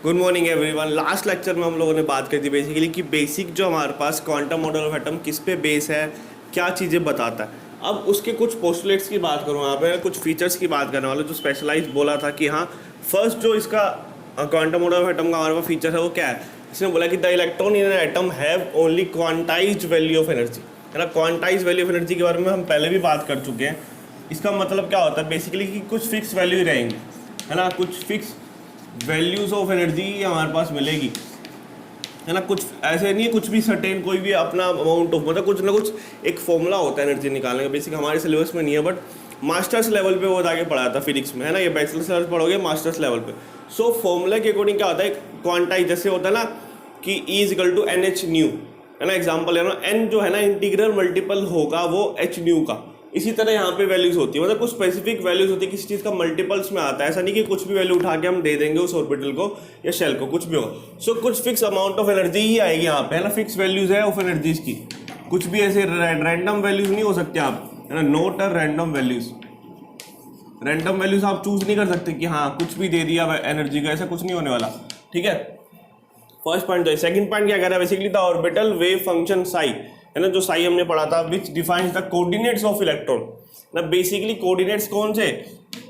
Good morning everyone. Last lecture में हम लोगों ने बात की थी बेसिकली कि बेसिक जो हमारे पास क्वांटम मॉडल ऑफ एटम किस पे बेस है, क्या चीज़ें बताता है। अब उसके कुछ पोस्टुलेट्स की बात करूँ, यहाँ पे कुछ फीचर्स की बात करने वाला जो स्पेशलाइज बोला था कि हाँ फर्स्ट जो इसका क्वांटम मॉडल ऑफ एटम का हमारे पास फीचर है वो क्या है। इसने बोला कि the electron in an atom have only quantized value of energy, है ना। क्वांटाइज्ड वैल्यू ऑफ एनर्जी के बारे में हम पहले भी बात कर चुके हैं। इसका मतलब क्या होता है बेसिकली कि कुछ फिक्स वैल्यू ही रहेंगी, है ना। कुछ फिक्स वैल्यूज ऑफ एनर्जी हमारे पास मिलेगी, है ना। कुछ ऐसे नहीं है कुछ भी सर्टेन कोई भी अपना अमाउंट ऑफ, मतलब कुछ ना कुछ एक फॉर्मूला होता है एनर्जी निकालने का। बेसिक हमारे सिलेबस में नहीं है बट मास्टर्स लेवल पे वो आगे पढ़ा था फिजिक्स में, है ना। ये बैचलर्स लेवल पढ़ोगे मास्टर्स लेवल पे। सो फॉर्मूला के अकॉर्डिंग क्या होता है, क्वांटाइज जैसे होता है ना कि E equal to NH nu, है ना। एग्जाम्पल है ना, N जो है ना इंटीग्रल मल्टीपल होगा वो H न्यू का। इसी तरह यहाँ पे वैल्यूज होती है, मतलब कुछ स्पेसिफिक वैल्यूज होती है, किसी चीज़ का मल्टीपल्स में आता है। ऐसा नहीं कि कुछ भी वैल्यू उठा के हम दे देंगे उस ऑर्बिटल को या शेल को, कुछ भी होगा। सो कुछ फिक्स अमाउंट ऑफ एनर्जी ही आएगी यहाँ पे, है ना। फिक्स वैल्यूज है ऑफ एनर्जीज की, कुछ भी ऐसे रैंडम वैल्यूज नहीं हो सकते आप, है ना। Note a random values, random values आप चूज नहीं कर सकते कि हाँ कुछ भी दे दिया एनर्जी का, ऐसा कुछ नहीं होने वाला, ठीक है। फर्स्ट पॉइंट है। सेकंड पॉइंट क्या कह रहा है basically, the orbital wave function psi, है ना। जो साई हमने पढ़ा था which defines the coordinates of electron ना। बेसिकली कोऑर्डिनेट्स कौन से,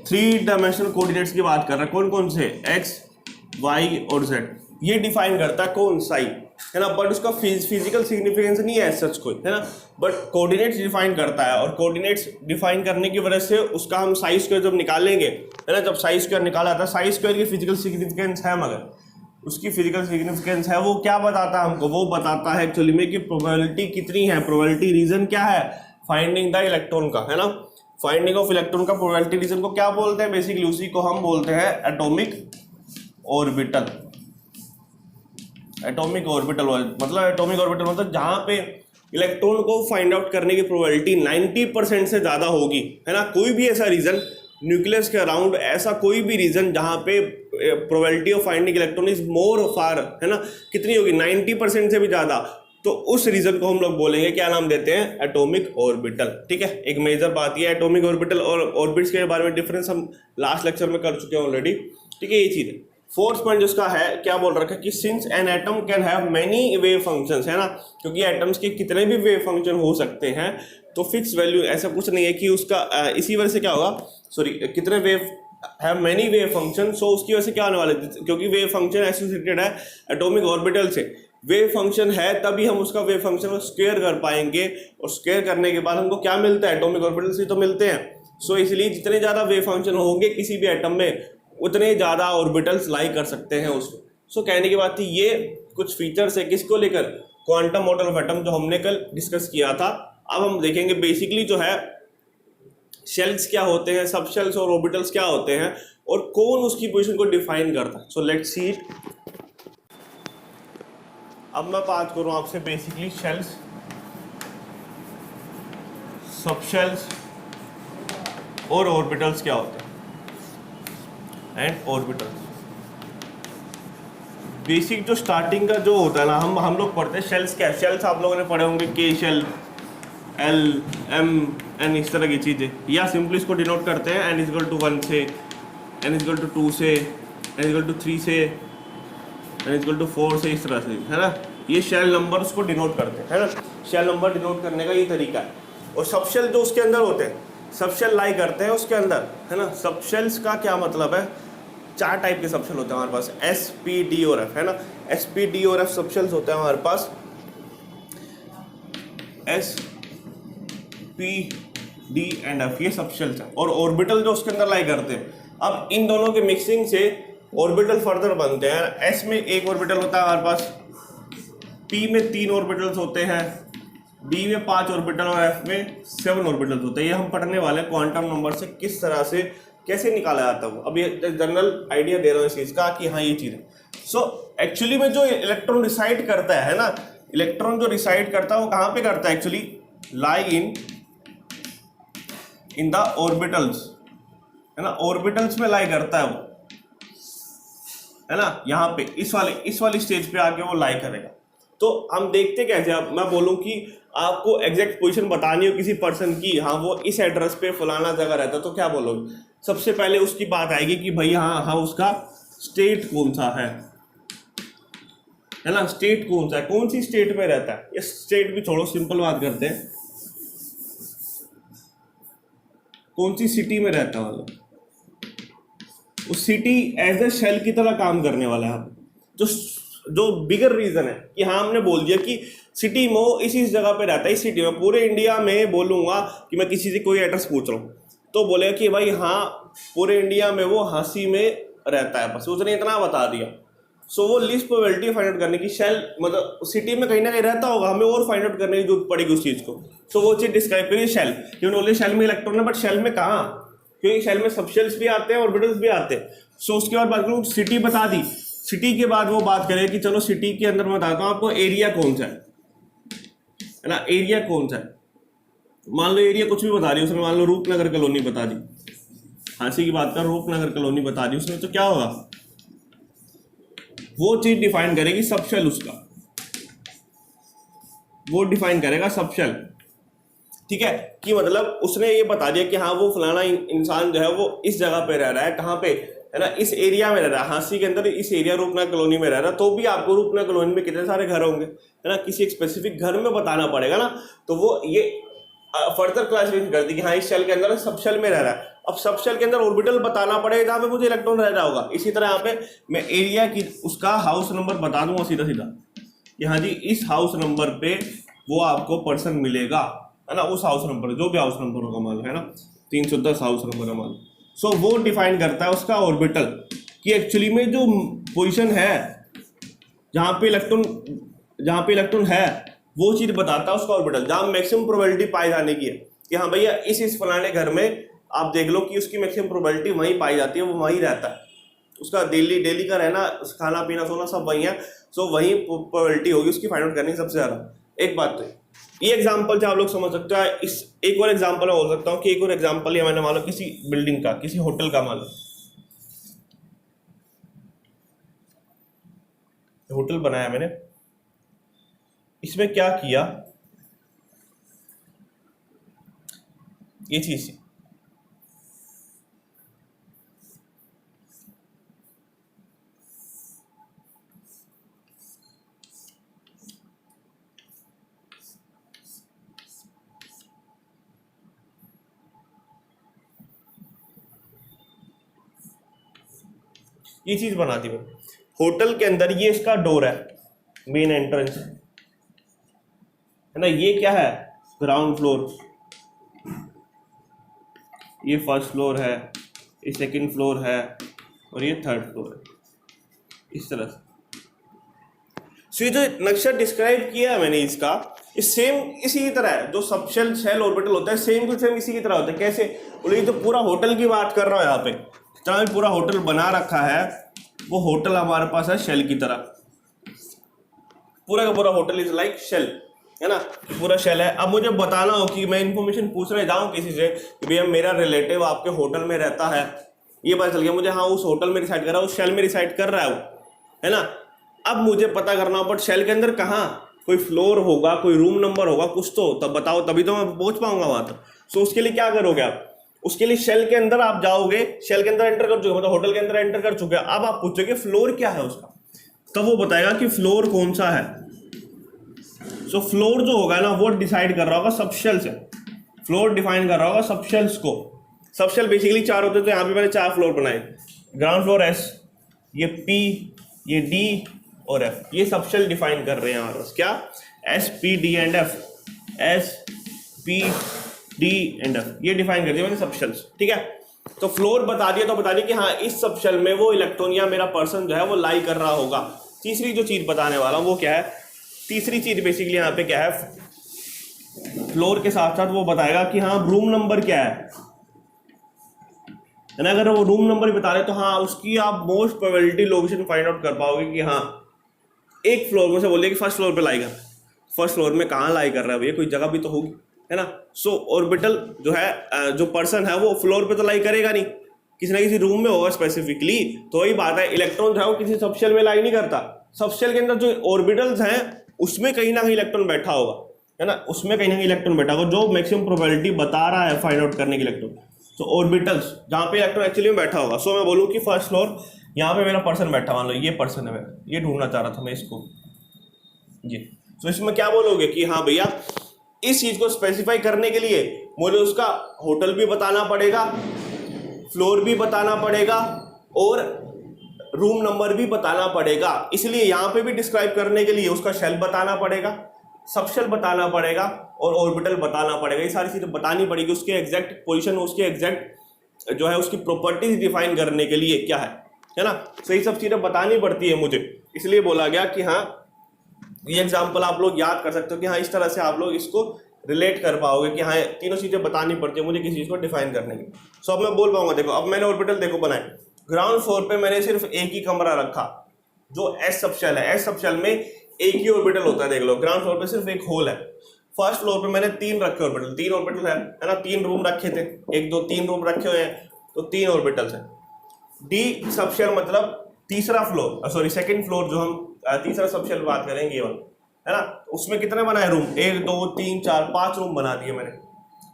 3 डायमेंशनल कोऑर्डिनेट्स की बात कर रहा है। कौन कौन से, एक्स वाई और जेड, ये डिफाइन करता है कौन, साई, है ना। बट उसका फिजिकल सिग्निफिकेंस नहीं है सच कोई, है ना। बट कोऑर्डिनेट्स डिफाइन करता है, और कोऑर्डिनेट्स डिफाइन करने की वजह से उसका हम साई स्क्वायर जब निकालेंगे, है ना। जब साई स्क्वायर निकाला था, साई स्क्वायर की फिजिकल सिग्निफिकेंस है, मगर उसकी फिजिकल सिग्निफिकेंस है वो क्या बताता है हमको, वो बताता है एक्चुअली में कि प्रोबेबिलिटी कितनी है, प्रोबेबिलिटी रीजन क्या है फाइंडिंग द इलेक्ट्रॉन का, है ना। फाइंडिंग ऑफ इलेक्ट्रॉन का प्रोबेबिलिटी रीजन को क्या बोलते हैं बेसिकली, उसी को हम बोलते हैं एटॉमिक ऑर्बिटल। एटॉमिक ऑर्बिटल मतलब, एटॉमिक ऑर्बिटल मतलब जहां पे इलेक्ट्रॉन को फाइंड आउट करने की प्रोबेबिलिटी 90% से ज़्यादा होगी, है ना। कोई भी ऐसा रीजन न्यूक्लियस के अराउंड, ऐसा कोई भी रीजन जहाँ पे probability of finding electron is more far, है ना, कितनी होगी 90% से भी ज़्यादा, तो उस रीजन को हम लोग बोलेंगे, क्या नाम देते हैं, एटॉमिक ऑर्बिटल, ठीक है। एक मेजर बात ये एटॉमिक ऑर्बिटल और ऑर्बिट्स के बारे में डिफरेंस हम लास्ट लेक्चर में कर चुके हैं ऑलरेडी, ठीक है। ये चीज़ है। फोर्थ पॉइंट जिसका है क्या बोल रखा है कि since an atom can have many wave functions, है ना, क्योंकि एटम्स के कितने भी वेव फंक्शन हो सकते हैं, तो फिक्स वैल्यू ऐसा कुछ नहीं है कि उसका इसी वजह से क्या होगा, सॉरी, कितने wave have many wave function, so उसकी वजह से क्या होने वाला है, क्योंकि वेव फंक्शन एसोसिएटेड है एटॉमिक ऑर्बिटल से, वेव फंक्शन है तभी हम उसका वेव फंक्शन को स्क्वायर कर पाएंगे, और स्क्वायर करने के बाद हमको क्या मिलता है, एटॉमिक ऑर्बिटल से तो मिलते हैं। सो इसलिए जितने ज़्यादा वेव फंक्शन होंगे किसी भी एटम में, उतने ज़्यादा ऑर्बिटल्स लाई कर सकते हैं उसमें। सो कहने की बात थी ये कुछ फीचर्स है किसको लेकर, क्वांटम मॉडल ऑफ एटम जो हमने कल डिस्कस किया था। अब हम देखेंगे बेसिकली जो है शेल्स क्या होते हैं, सब शेल्स और ऑर्बिटल्स क्या होते हैं, और कौन उसकी पोजीशन को डिफाइन करता है। So let's see it. अब मैं बात करूं आपसे बेसिकली शेल्स, सब शेल्स और ऑर्बिटल्स क्या होते हैं, एंड ऑर्बिटल्स। बेसिक जो स्टार्टिंग का जो होता है ना, हम लोग पढ़ते हैं शेल्स क्या है। शेल्स आप लोगों ने पढ़े होंगे, के शेल, एल, एम, एन, इस तरह की चीज़ें, या सिंपली इसको डिनोट करते हैं एन इजल टू 1 से, एन इजल टू 2 से, एन इजल टू 3 से, एन इजल टू 4 से, इस तरह से, है ना। ये शेल नंबर उसको डिनोट करते हैं, है ना। शेल नंबर डिनोट करने का ये तरीका है। और सब शेल जो उसके अंदर होते हैं, सब शेल लाई करते हैं उसके अंदर, है ना। सब शेल्स का क्या मतलब है, 4 टाइप के सब शेल होते हैं हमारे पास, एस, पी, डी और एफ, है ना। एस, पी, डी और एफ सब शेल्स होते हैं हमारे पास। S, P, D and F, ये सब शेल्स हैं, और ऑर्बिटल जो उसके अंदर लाई करते हैं। अब इन दोनों के मिक्सिंग से ऑर्बिटल फर्दर बनते हैं। एस में 1 ऑर्बिटल होता है हमारे पास, पी में 3 ऑर्बिटल्स होते हैं, डी में 5 ऑर्बिटल और एफ में 7 ऑर्बिटल्स होते हैं। ये हम पढ़ने वाले हैं क्वांटम नंबर से किस तरह से कैसे निकाला जाता है वो। अब ये जनरल आइडिया दे रहा हूँ इस चीज़ का कि हाँ ये चीज़ है। सो एक्चुअली में जो इलेक्ट्रॉन डिसाइड करता है ना, इलेक्ट्रॉन जो डिसाइड करता है वो कहाँ पे करता है actually, lie in the orbitals, है ना। ऑर्बिटल्स में लाई करता है वो, है ना। यहाँ पे इस वाली स्टेज पे आके वो लाई करेगा। तो हम देखते कैसे, अब मैं बोलूँ कि आपको एग्जैक्ट पोजीशन बतानी हो किसी पर्सन की, हाँ वो इस एड्रेस पे फलाना जगह रहता है, तो क्या बोलोगे, सबसे पहले उसकी बात आएगी कि भाई हाँ उसका स्टेट कौन सा है, है ना, स्टेट कौन सा है, कौन सी स्टेट में रहता है, ये स्टेट भी छोड़ो, सिंपल बात करते हैं, कौन सी सिटी में रहता है वाला, उस सिटी एज ए शेल की तरह काम करने वाला है। जो जो बिगर रीजन है कि हाँ हमने बोल दिया कि सिटी में वो इस जगह पे रहता है, इस सिटी में, पूरे इंडिया में बोलूँगा कि मैं किसी से कोई एड्रेस पूछ रहा हूँ तो बोलेगा कि भाई हाँ पूरे इंडिया में वो हांसी में रहता है, बस उसने इतना बता दिया। सो वो लीस्ट प्रोबेबिलिटी फाइंड आउट करने की, शेल मतलब सिटी में कहीं ना कहीं रहता होगा, हमें और फाइंड आउट करने की जरूरत पड़ेगी उस चीज़ को। सो वो चीज़ डिस्क्राइब करिए शेल, क्योंकि ओनली शेल में इलेक्ट्रॉन है, बट शेल में कहाँ, क्योंकि शेल में सब शेल्स भी आते हैं ऑर्बिटल्स भी आते हैं। सो उसके बाद बात करूँ, सिटी बता दी, सिटी के बाद वो बात करें कि चलो सिटी के अंदर मैं बताता हूँ आपको एरिया कौन सा है ना, एरिया कौन सा है। मान लो एरिया कुछ भी बता रही है उसमें, मान लो रूपनगर कॉलोनी बता दी, हांसी की बात कर, रूपनगर कॉलोनी बता दी उसमें, तो क्या होगा, वो चीज डिफाइन करेगी सब शेल, उसका वो डिफाइन करेगा सब शेल। ठीक है, कि मतलब उसने ये बता दिया कि हाँ वो फलाना इंसान जो है वो इस जगह पे रह रहा है, कहाँ पे, है ना, इस एरिया में रह रहा है, हांसी के अंदर इस एरिया रूपनगर कॉलोनी में रह रहा है। तो भी आपको रूपनगर कॉलोनी में कितने सारे घर होंगे, है ना, किसी एक स्पेसिफिक घर में बताना पड़ेगा ना, तो वो ये फर्दर क्लासिफिकेशन कर दी कि हाँ इस शेल के अंदर सब शेल में रह रहा है। अब सब शेल के अंदर ऑर्बिटल बताना पड़ेगा जहाँ पे मुझे इलेक्ट्रॉन रह रहा होगा। इसी तरह यहाँ पे मैं एरिया की उसका हाउस नंबर बता दूंगा सीधा सीधा कि हाँ जी इस हाउस नंबर पे वो आपको पर्सन मिलेगा, है ना, उस हाउस नंबर जो भी हाउस नंबर होगा मान लो, है ना, 310 हाउस नंबर है मान लो। सो वो डिफाइन करता है उसका ऑर्बिटल कि एक्चुअली में जो पोजिशन है जहाँ पे इलेक्ट्रॉन है वो चीज़ बताता है उसका ऑर्बिटल, जहाँ मैक्सिमम प्रोबेबिलिटी पाई जाने की है कि हाँ भैया इस फलाने घर में आप देख लो कि उसकी मैक्सिमम प्रोबेबिलिटी वहीं पाई जाती है, वो वहीं रहता है, उसका डेली का रहना, खाना पीना सोना सब वहीं है। सो वहीं प्रोबेबिलिटी होगी उसकी फाइंड आउट करने की सबसे ज़्यादा। एक बात तो ये एग्जाम्पल जो आप लोग समझ सकते हो, इस एक और एग्जाम्पल मैं बोल सकता हूँ कि एक और एग्जाम्पल ये मैंने मान लो किसी बिल्डिंग का, किसी होटल का, मान लो होटल बनाया मैंने, इसमें क्या किया, ये चीज ये चीज बना दी मैंने। होटल के अंदर ये इसका डोर है, मेन एंट्रेंस है ना, ये क्या है, ग्राउंड फ्लोर, ये फर्स्ट फ्लोर है, ये सेकंड फ्लोर है और ये थर्ड फ्लोर है, इस तरह से। सो ये जो नक्शा डिस्क्राइब किया है मैंने इसका, इस सेम इसी तरह है, जो सब शेल ऑर्बिटल होता है सेम टू सेम इसी की तरह होता है। कैसे बोले, तो पूरा होटल की बात कर रहा हूँ यहाँ पे, जहाँ पूरा होटल बना रखा है वो होटल हमारे पास है शेल की तरह, पूरा का पूरा होटल इज लाइक शेल, है ना, पूरा शेल है। अब मुझे बताना हो कि मैं इन्फॉर्मेशन पूछने जाऊँ किसी से कि भैया मेरा रिलेटिव आपके होटल में रहता है, ये पता चल गया मुझे, हाँ उस होटल में रिसाइड कर रहा है, उस शेल में रिसाइड कर रहा है वो, है ना। अब मुझे पता करना हो बट शेल के अंदर कहाँ, कोई फ्लोर होगा, कोई रूम नंबर होगा, कुछ तो तब बताओ, तभी तो मैं पहुंच पाऊंगा वहां तक। सो उसके लिए क्या करोगे आप, उसके लिए शेल के अंदर आप जाओगे, शेल के अंदर एंटर कर चुके, मतलब होटल के अंदर एंटर कर चुके, अब आप पूछोगे फ्लोर क्या है उसका, तब वो बताएगा कि फ्लोर कौन सा है। सो फ्लोर जो होगा ना वो डिसाइड कर रहा होगा सब शेल से, फ्लोर डिफाइन कर रहा होगा सब शेल्स को। सब शेल बेसिकली 4 होते, तो यहाँ पे मैंने 4 फ्लोर बनाए, ग्राउंड फ्लोर एस, ये पी, ये डी और एफ, ये सब शेल डिफाइन कर रहे हैं हमारे पास, क्या, S P D and F, S P D and F, ये डिफाइन कर दिया मैंने सब शेल्स। ठीक है, तो फ्लोर बता दिया, तो बता दिया कि हाँ इस सब शेल में वो इलेक्ट्रॉन या मेरा पर्सन जो है वो लाई कर रहा होगा। तीसरी जो चीज बताने वाला हूँ वो क्या है, तीसरी चीज बेसिकली यहाँ पे क्या है, फ्लोर के साथ साथ वो बताएगा कि हाँ रूम नंबर क्या है ना। अगर वो रूम नंबर ही बता रहे तो हाँ उसकी आप most probability location find out कर पाओगे कि हाँ एक फ्लोर में से बोलिए कि फर्स्ट फ्लोर पे लाई कर, फर्स्ट फ्लोर में कहाँ लाई कर रहा है भैया, कोई जगह भी तो होगी, है ना। सो ऑर्बिटल जो है, जो पर्सन है वो फ्लोर पे तो लाई करेगा नहीं, किसी ना किसी रूम में होगा स्पेसिफिकली। तो वही बात है, इलेक्ट्रॉन जो है वो किसी सबशेल में लाई नहीं करता, सबशेल के अंदर जो ऑर्बिटल्स हैं उसमें कहीं ना कहीं इलेक्ट्रॉन बैठा होगा, है ना, उसमें कहीं ना कहीं इलेक्ट्रॉन बैठा होगा जो मैक्सिमम प्रोबेबिलिटी बता रहा है फाइंड आउट करने की इलेक्ट्रॉन। तो ऑर्बिटल्स जहाँ पे इलेक्ट्रॉन एक्चुअली में बैठा होगा। सो मैं बोलूँ कि फर्स्ट फ्लोर यहाँ पे मेरा पर्सन बैठा, मान लो ये पर्सन है मेरा, ये ढूंढना चाह रहा था मैं इसको, जी। तो इसमें क्या बोलोगे कि हाँ भैया इस चीज को स्पेसिफाई करने के लिए मुझे उसका होटल भी बताना पड़ेगा, फ्लोर भी बताना पड़ेगा और रूम नंबर भी बताना पड़ेगा, इसलिए यहाँ पे भी डिस्क्राइब करने के लिए उसका शेल बताना पड़ेगा, सबशेल बताना पड़ेगा और ऑर्बिटल बताना पड़ेगा। ये सारी चीजें बतानी पड़ेगी उसके एग्जैक्ट पोजीशन, उसके एग्जैक्ट जो है उसकी प्रॉपर्टीज डिफाइन करने के लिए क्या है ना। सही सब चीजें बतानी पड़ती है मुझे, इसलिए बोला गया कि हाँ ये एग्जाम्पल आप लोग याद कर सकते हो कि हाँ इस तरह से आप लोग इसको रिलेट कर पाओगे कि हाँ तीनों चीजें बतानी पड़ती है मुझे किसी चीज को डिफाइन करने की। सो अब मैं बोल पाऊंगा, देखो अब मैंने ऑर्बिटल देखो बनाए, ग्राउंड फ्लोर पे मैंने सिर्फ एक ही कमरा रखा जो एस सबशेल है, एस सबशेल में एक ही ऑर्बिटल होता है, देख लो ग्राउंड फ्लोर पे सिर्फ एक होल है। फर्स्ट फ्लोर पे मैंने 3 रखे ऑर्बिटल, 3 ऑर्बिटल है ना, 3 रूम रखे थे, 1 2 3 रूम रखे हुए हैं तो 3 ऑर्बिटल्स हैं। डी सबशेल मतलब तीसरा फ्लोर, सॉरी सेकंड फ्लोर, जो हम तीसरा सबशेल बात करेंगे है ना, उसमें कितने बनाए रूम, 1 2 3 4 5 रूम बना दिए मैंने।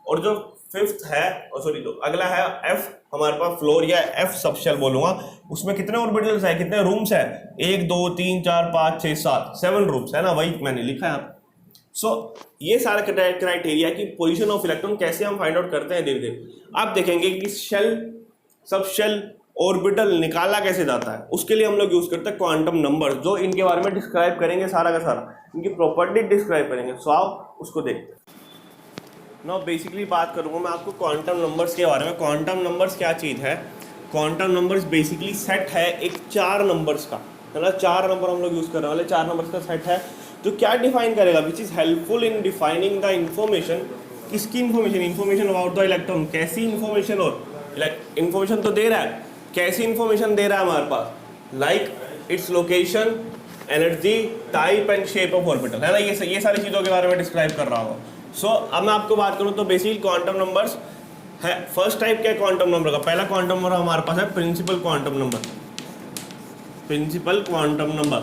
और जो फिफ्थ है, सॉरी जो अगला है एफ हमारे पास फ्लोर या एफ सबशेल बोलूंगा, उसमें कितने ऑर्बिटल्स है, कितने रूम्स है, 1 2 3 4 5 6 7 7 रूम्स है ना, वही मैंने लिखा है यहाँ। सो ये सारा क्राइटेरिया की पोजीशन ऑफ इलेक्ट्रॉन कैसे हम फाइंड आउट करते हैं धीरे धीरे आप देखेंगे कि शेल सबशेल ऑर्बिटल निकाला कैसे जाता है, उसके लिए हम लोग यूज करते हैं क्वांटम नंबर, जो इनके बारे में डिस्क्राइब करेंगे, सारा का सारा इनकी प्रॉपर्टी डिस्क्राइब करेंगे। सो आप उसको देखते हैं। नाउ बेसिकली बात करूंगा मैं आपको क्वांटम नंबर्स के बारे में। क्वांटम नंबर्स क्या चीज़ है, क्वांटम नंबर्स बेसिकली सेट है एक 4 नंबर्स का, है ना, 4 नंबर हम लोग यूज करने वाले 4 नंबर्स का सेट है जो क्या डिफाइन करेगा, which is helpful in defining the information. किसकी information, information about the electron, कैसी इंफॉर्मेशन, और इंफॉर्मेशन तो दे रहा है, कैसी इंफॉर्मेशन दे रहा है हमारे पास, like its location, energy, type and shape of orbital, है ना, ये सारी चीज़ों के बारे में डिस्क्राइब कर रहा हूँ। सो अब मैं आपको बात करूँ तो बेसिकली क्वांटम नंबर्स है। फर्स्ट टाइप क्या है क्वांटम नंबर का, पहला क्वांटम नंबर हमारे पास है principal quantum number. Principal quantum number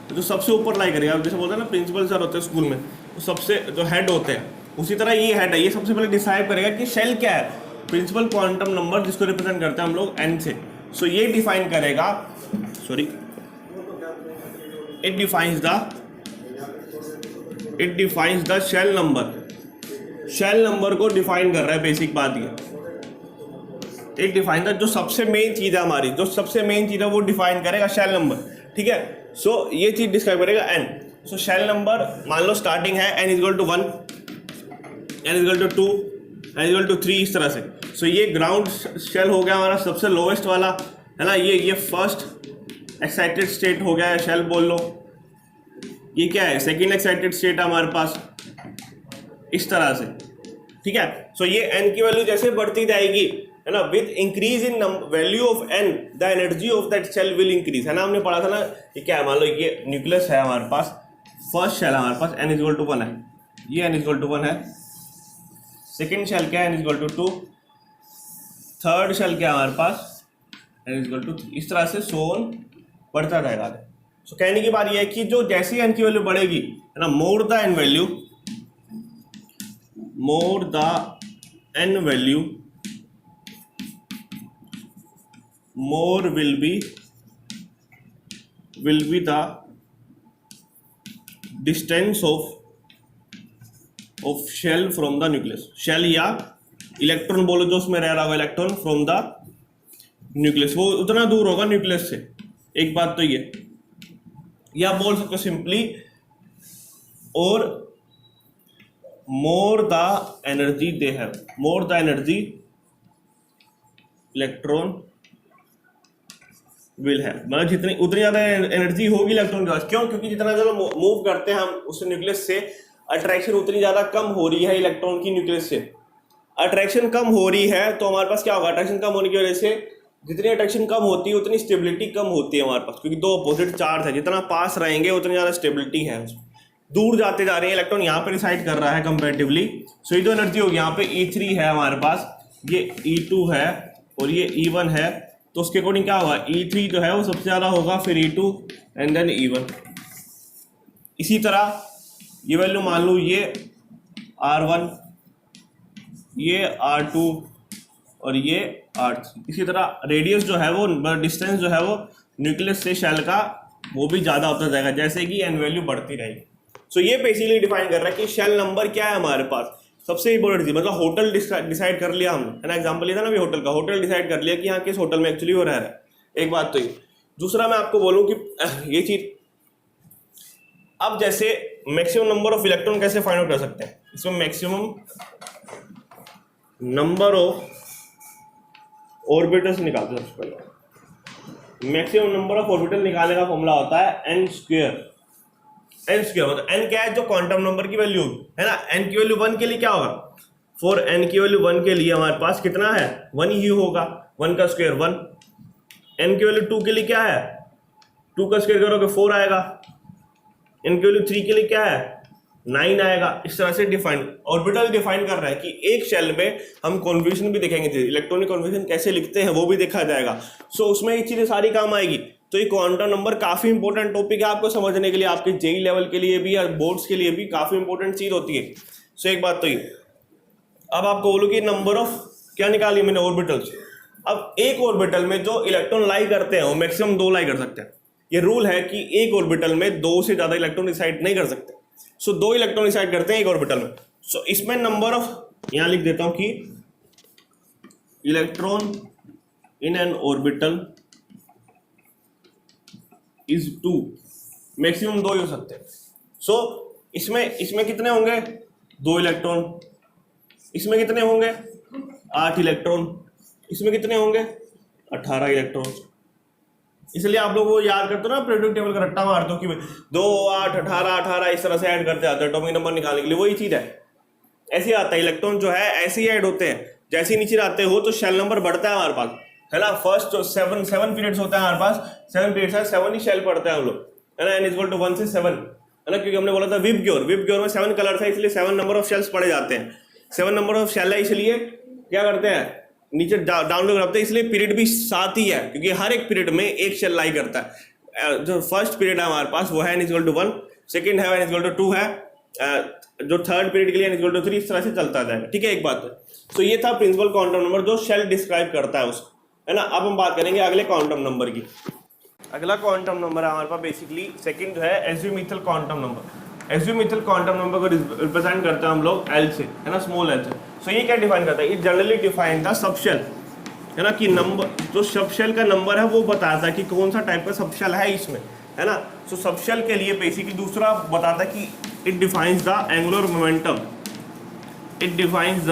जो सबसे ऊपर लाई करेगा, जैसे बोलते हैं ना प्रिंसिपल सर होते हैं स्कूल में, तो सबसे जो हेड होते हैं, उसी तरह ये हेड है, ये सबसे पहले डिसाइड करेगा कि शेल क्या है, प्रिंसिपल क्वांटम नंबर जिसको रिप्रेजेंट करते हैं हम लोग एन से। सो ये डिफाइन करेगा, sorry it defines the shell number. Shell number को डिफाइन कर रहा है, बेसिक बात ये। इट डिफाइन द, जो सबसे मेन चीज़ है हमारी, जो सबसे मेन चीज़ है वो डिफाइन करेगा शेल नंबर, ठीक है। सो ये चीज़ डिस्क्राइब करेगा एन। सो शेल नंबर मान लो स्टार्टिंग है n equal to 1, n equal to 2, n equal to 3, इस तरह से। सो ये ग्राउंड शेल हो गया हमारा सबसे लोवेस्ट वाला, है ना, ये फर्स्ट एक्साइटेड स्टेट हो गया है, शेल बोल लो। ये क्या है, सेकेंड एक्साइटेड स्टेट है हमारे पास, इस तरह से, ठीक है। सो ये n की वैल्यू जैसे बढ़ती जाएगी, है ना, with increase in value of n the energy of that shell will increase, है ना, हमने पढ़ा था ना। ये क्या है, मान लो ये न्यूक्लियस है हमारे पास, फर्स्ट शेल हमारे पास n इक्वल टू 1 है, ये n इक्वल टू 1 है। सेकेंड शेल क्या है, n equal to 2, third shell क्या है हमारे पास, n इक्वल टू 3, इस तरह से सोन बढ़ता जाएगा। सो कहने की बात यह है कि जो जैसी n की वैल्यू बढ़ेगी, है ना, more the n value more will be the distance of shell from the nucleus। Shell या इलेक्ट्रॉन बोलो जो उसमें रह रहा होगा, इलेक्ट्रॉन फ्रॉम द न्यूक्लियस, वो उतना दूर होगा न्यूक्लियस से। एक बात तो ये, या बोल सकते हो सिंपली, और more the energy they have, more the energy electron will है, मतलब जितनी उतनी ज़्यादा एनर्जी होगी इलेक्ट्रॉन के पास। क्यों, क्योंकि जितना ज़्यादा मूव करते हैं हम उस न्यूक्लियस से, अट्रैक्शन उतनी ज़्यादा कम हो रही है इलेक्ट्रॉन की न्यूक्लियस से। अट्रैक्शन कम हो रही है तो हमारे पास क्या होगा, अट्रैक्शन कम होने की वजह से जितनी अट्रैक्शन कम होती है उतनी स्टेबिलिटी कम होती है हमारे पास, क्योंकि दो अपोजिट चार्ज है, जितना पास रहेंगे उतनी ज़्यादा स्टेबिलिटी है। दूर जाते जा रहे हैं, इलेक्ट्रॉन यहाँ पे रिसाइड कर रहा है कंपेरेटिवली। सो ये जो एनर्जी होगी यहाँ पे E3 है हमारे पास, ये E2 है और ये E1 है, तो उसके अकॉर्डिंग क्या होगा, E3 जो है वो सबसे ज़्यादा होगा, फिर E2 एंड देन E1। इसी तरह ये वैल्यू मान लो, ये R1, ये R2 और ये R3। इसी तरह रेडियस जो है वो, डिस्टेंस जो है वो न्यूक्लियस से शेल का, वो भी ज़्यादा होता जाएगा जैसे कि एन वैल्यू बढ़ती रहेगी। सो ये बेसिकली डिफाइन कर रहा है कि शेल नंबर क्या है हमारे पास। सबसे इंपॉर्टेंट चीज मतलब होटल डिसाइड कर लिया हमने, है ना, एग्जांपल लिया था ना अभी होटल का, होटल डिसाइड कर लिया कि यहाँ किस होटल में एक्चुअली वो रह रहा है, एक बात तो ये। दूसरा मैं आपको बोलूँ कि ये चीज, अब जैसे मैक्सिमम नंबर ऑफ इलेक्ट्रॉन कैसे फाइंड आउट कर सकते हैं, इसमें मैक्सिमम नंबर ऑफ ऑर्बिटल्स निकालते हैं। सबसे पहले मैक्सिमम नंबर ऑफ ऑर्बिटल निकालने का फॉर्मूला होता है एन स्क्वायर। एन स्क्वायर मतलब एन क्या है, जो क्वांटम नंबर की वैल्यू है ना, एन की वैल्यू 1 के लिए क्या होगा, फॉर एन की वैल्यू 1 के लिए हमारे पास कितना है 1 ही होगा, 1 का स्क्वायर 1। एन की वैल्यू 2 के लिए क्या है, 2 का स्क्वायर करोगे 4 आएगा। एन की वैल्यू 3 के लिए क्या है 9 आएगा। इस तरह से डिफाइन ऑर्बिटल डिफाइन कर रहा है कि एक शेल में हम कॉन्फिगरेशन भी देखेंगे, इलेक्ट्रॉनिक कॉन्फिगरेशन कैसे लिखते हैं वो भी देखा जाएगा। सो उसमें ये चीज़ें सारी काम आएगी। तो ये क्वांटम नंबर काफ़ी इंपॉर्टेंट टॉपिक है आपको समझने के लिए, आपके जेई लेवल के लिए भी या बोर्ड्स के लिए भी काफ़ी इंपॉर्टेंट चीज़ होती है। सो एक बात तो ये, अब आपको बोलूँ कि नंबर ऑफ क्या निकाली मैंने ऑर्बिटल्स। अब एक ऑर्बिटल में जो इलेक्ट्रॉन लाई करते हैं वो मैक्सिमम 2 लाई कर सकते हैं। ये रूल है कि एक ऑर्बिटल में 2 से ज़्यादा इलेक्ट्रॉन रिसाइड नहीं कर सकते। सो 2 इलेक्ट्रॉन रिसाइड करते हैं एक ऑर्बिटल में। सो इसमें नंबर ऑफ, यहाँ लिख देता हूँ कि electron in an orbital is 2, maximum 2 ही हो सकते हैं। सो इसमें कितने होंगे 2 इलेक्ट्रॉन, इसमें कितने होंगे 8 इलेक्ट्रॉन, इसमें कितने होंगे 18 इलेक्ट्रॉन। इसलिए आप लोग वो याद करते हो ना, पीरियोडिक टेबल का रट्टा मारते हो कि 2 8 18 18 इस तरह से ऐड करते आते हैं एटॉमिक नंबर निकालने के लिए, वही चीज़ है। ऐसे आता है इलेक्ट्रॉन जो है ऐसे ही ऐड होते हैं, जैसे ही नीचे आते हो तो शेल नंबर बढ़ता है हमारे पास, है ना। फर्स्ट 7 पीरियड्स होता है हमारे पास, 7 पीरियड्स है, 7 ही शेल पढ़ते हैं हम लोग, है ना। n = 1 से 7, है ना, क्योंकि हमने बोला था विबग्योर में 7 कलर था, इसलिए 7 नंबर ऑफ शेल्स पढ़े जाते हैं। 7 नंबर ऑफ शेल है, इसलिए क्या करते हैं नीचे डाउनलोड करते हैं, इसलिए पीरियड भी 7 ही है, क्योंकि हर एक पीरियड में एक शेल लाई करता है। जो फर्स्ट पीरियड है हमारे पास वो है n = 1, सेकेंड है n = 2 है, जो थर्ड पीरियड के लिए n = 3, इस तरह से चलता जाएगा, ठीक है। एक बात है, तो ये था प्रिंसिपल क्वांटम नंबर जो शेल डिस्क्राइब करता है उसको, है ना। अब हम बात करेंगे अगले क्वांटम नंबर की। अगला क्वांटम नंबर है हमारे पास बेसिकली सेकंड जो है azimuthal quantum number. Azimuthal quantum number को रिप्रेजेंट करते हैं हम लोग एल से, है ना, स्मॉल एल से। सो ये क्या डिफाइन करता है, ये जनरली डिफाइन था सबशेल, है ना, कि नंबर जो सबशेल का नंबर है वो बताता है कि कौन सा टाइप का सबशेल है इसमें, है ना। सो सबशेल के लिए बेसिकली दूसरा बताता है कि it defines the angular momentum, it defines the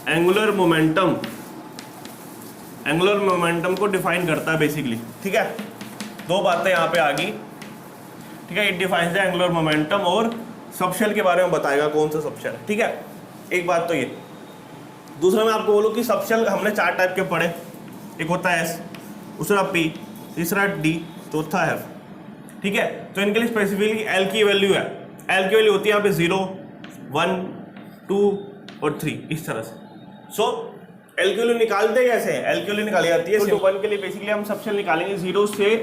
angular momentum, angular momentum को डिफाइन करता है बेसिकली, ठीक है। 2 बातें यहाँ पे आ गई, ठीक है। It defines the angular momentum और सबशेल के बारे में बताएगा कौन सा सबशेल, ठीक है। एक बात तो ये। दूसरा मैं आपको बोलूँ कि सबशेल हमने 4 टाइप के पढ़े, एक होता है एस, दूसरा पी, तीसरा डी, चौथा एफ, ठीक है। तो इनके लिए स्पेसिफिकली एल की वैल्यू है, एल की वैल्यू होती है यहाँ पे 0 1 2 और 3 इस तरह से। सो एल की वैल्यू निकालते कैसे हैं, एल की वैल्यू निकाली जाती है तो 1 के लिए बेसिकली हम सबशेल निकालेंगे 0 से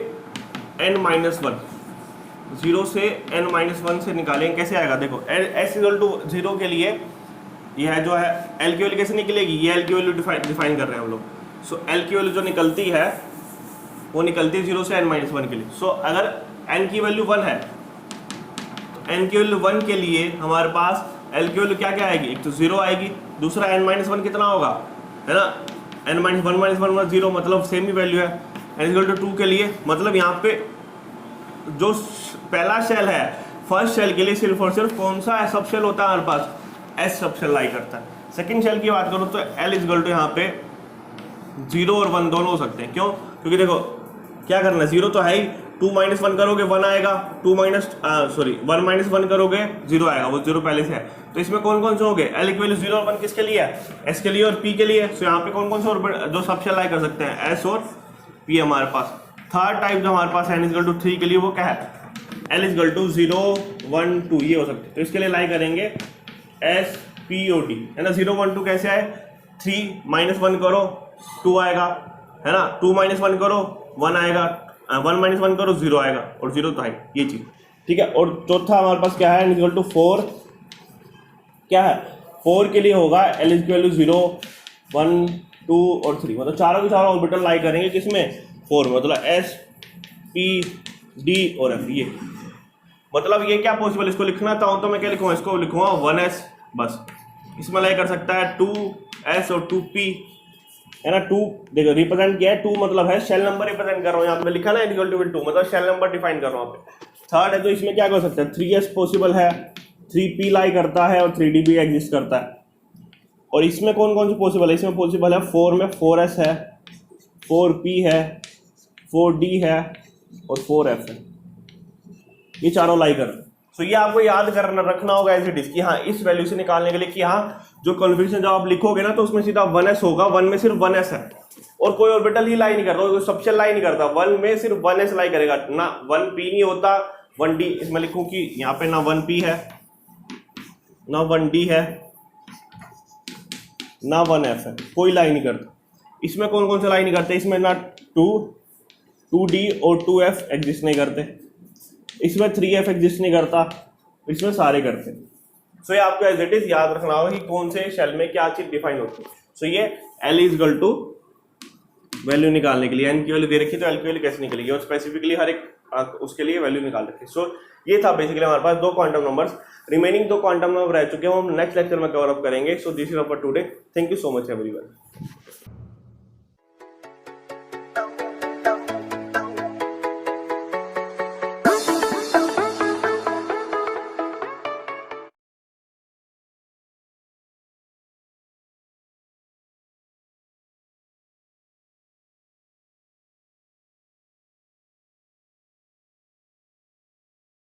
n-1, 0 से n-1 से निकालेंगे। कैसे आएगा देखो, s = 0 के लिए यह जो है एल की वैल्यू कैसे निकलेगी, ये एल की वैल्यू डिफाइन कर रहे हैं हम लोग। सो एल की वैल्यू जो निकलती है वो निकलती है 0 से n-1 के लिए। सो अगर n की वैल्यू 1 है तो n की वैल्यू 1 के लिए हमारे पास एल की वैल्यू क्या क्या आएगी, एक तो 0 आएगी, दूसरा n-1 कितना होगा, है ना, n-1 -1 0, मतलब सेम ही वैल्यू है। n = 2 के लिए मतलब यहाँ पे जो पहला शेल है, फर्स्ट शेल के लिए सिर्फ और सिर्फ कौन सा सबशेल होता है हमारे पास, एस सबशेल लाई करता है। सेकंड शेल की बात करूँ तो l = यहाँ पे 0 और 1 दोनों हो सकते हैं। क्यों, क्योंकि देखो क्या करना है, 0 तो है ही, 2 - 1 करोगे 1 आएगा, 1 - 1 करोगे 0 आएगा, वो 0 पहले से है। तो इसमें कौन कौन से होंगे, एल की वैल्यू 0 और 1 किसके लिए है, एस के लिए और पी के लिए। सो यहाँ पे कौन कौन से और जो सबशेल लाई कर सकते हैं, एस और पी हमारे पास। थर्ड टाइप जो हमारे पास है n = 3 के लिए वो क्या है, l = 0 1 2 ये हो सकते हैं। तो इसके लिए लाई करेंगे एस पी ओ डी, है ना। 0 1 2 कैसे आए, 3 - 1 करो 2 आएगा, है ना, 2 - 1 करो 1 आएगा, 1 - 1 करो 0 आएगा, और 0 तो है ये चीज़, ठीक है। और चौथा हमारे पास क्या है, n = 4, क्या है 4 के लिए होगा l की वैल्यू 0 1 2 और 3, मतलब चारों के चारों ऑर्बिटल लाई करेंगे किसमें, 4, मतलब एस पी डी और एफ, ये मतलब ये क्या पॉसिबल, इसको लिखना चाहूँ तो मैं क्या लिखूँगा, इसको लिखूँगा 1s बस। इसमें अलाइ कर सकता है 2s और 2p, है ना। 2 देखो रिप्रेजेंट किया है, 2 मतलब है शेल नंबर रिप्रेजेंट कर रहा हूँ यहाँ पे, लिखा ना इक्वल टू 2 मतलब शेल नंबर डिफाइन कर रहा हूँ यहाँ पे। थर्ड है तो इसमें क्या कर सकते हैं, 3s पॉसिबल है, 3p लाई करता है और 3d भी एग्जिस्ट करता है। और इसमें कौन कौन से पॉसिबल है, इसमें पॉसिबल है 4 में 4s है, 4p है, 4d है और 4f है, ये चारों लाई कर। तो ये आपको याद करना रखना होगा एज इट इज कि हाँ इस वैल्यू से निकालने के लिए कि हाँ जो कॉन्फ़िगरेशन जब आप लिखोगे ना तो उसमें सीधा 1s होगा, 1 में सिर्फ 1s है और कोई ऑर्बिटल ही लाई नहीं करता, कोई सबशेल लाई नहीं करता, 1 में सिर्फ 1s लाई करेगा ना, 1p नहीं होता 1d। इसमें लिखूँ कि यहाँ पे ना 1p है ना 1d है ना 1f है, कोई लाई नहीं करता। इसमें कौन कौन से लाई नहीं करते, इसमें ना 2d और 2f एग्जिस्ट नहीं करते, इसमें 3f एग्जिस्ट नहीं करता, इसमें सारे करते हैं। सो ये आपको एज इट इज याद रखना होगा कि कौन से शेल में क्या चीज डिफाइन होती है। सो ये L is equal to value निकालने के लिए N की वैल्यू दे रखी है तो L की वैल्यू कैसे निकलेगी और स्पेसिफिकली हर एक उसके लिए वैल्यू निकाल रखी है। सो ये था बेसिकली हमारे पास 2 quantum numbers, remaining 2 quantum number रह चुके हैं, हम नेक्स्ट लेक्चर में कवर अप करेंगे। So this is our today, thank you so much everyone.